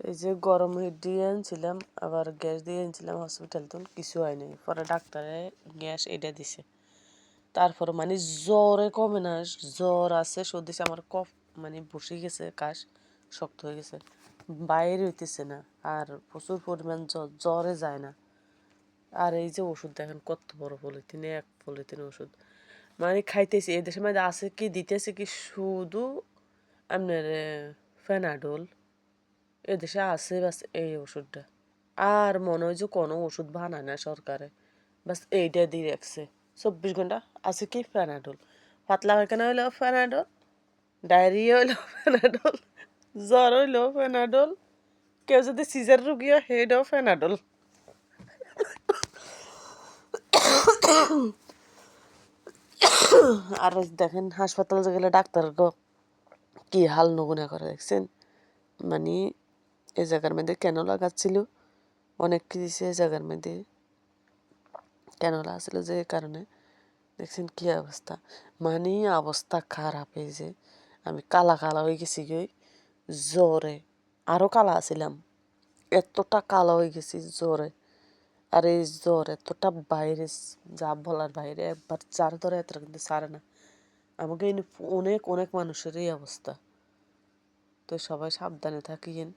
এই যে গরম দিয়ে আনছিলাম, আবার গ্যাস দিয়ে আনছিলাম হসপিটাল তো কিছু হয় নাই। পরে ডাক্তারে গ্যাস এটা দিছে। তারপরে মানে জ্বরে কমে না, জ্বর আছে, সর্দি আমার কফ মানে বসে গেছে, কাশ শক্ত হয়ে গেছে, বাইরে হইতেছে না, আর প্রচুর পরিমাণ জ্বরে যায় না। আর এই যে ওষুধ দেখেন কত বড় পলিথিনে, এক পলিথিন ওষুধ মানে খাইতেছি। এই দেশের মধ্যে আছে কি, দিতেছে কি শুধু আপনার ফেনাডোল। এদেশে আছে বাস এই ওষুধটা। আর মনে হয় যে কোনো ওষুধ বানায় না সরকারে, বাস এইটা দিয়ে রাখছে 24 ঘন্টা। আছে কি ফেনাডোল, পাতলা পায়খানা হইলেও ফেনাডোল, ডায়রিয়া হইলেও ফেনাডোল, জ্বর হইলেও ফেনাডোল, কেউ যদি সিজার রুগী হয় সেইটাও ফেনাডোল। আর দেখেন হাসপাতালে গেলে ডাক্তার কি হাল নমুনা করে দেখছেন। মানে এই জায়গার মধ্যে কেন লাগাচ্ছিল, অনেক কি দিছে এই জায়গার মধ্যে কেন লাগাচ্ছিল, যে কারণে দেখছেন কি অবস্থা। মানে অবস্থা খারাপ। এই যে আমি কালা কালা হয়ে গেছি গই জ্বরে, আরও কালা আছিলাম, এতটা কালা হয়ে গেছি জ্বরে। আর এই জ্বর এতটা বাইরে, যা বলার বাইরে, একবার চার ধরে এত কিন্তু ছাড়ে না আমাকে। অনেক অনেক মানুষের এই অবস্থা। তো সবাই সাবধানে থাকিয়েন।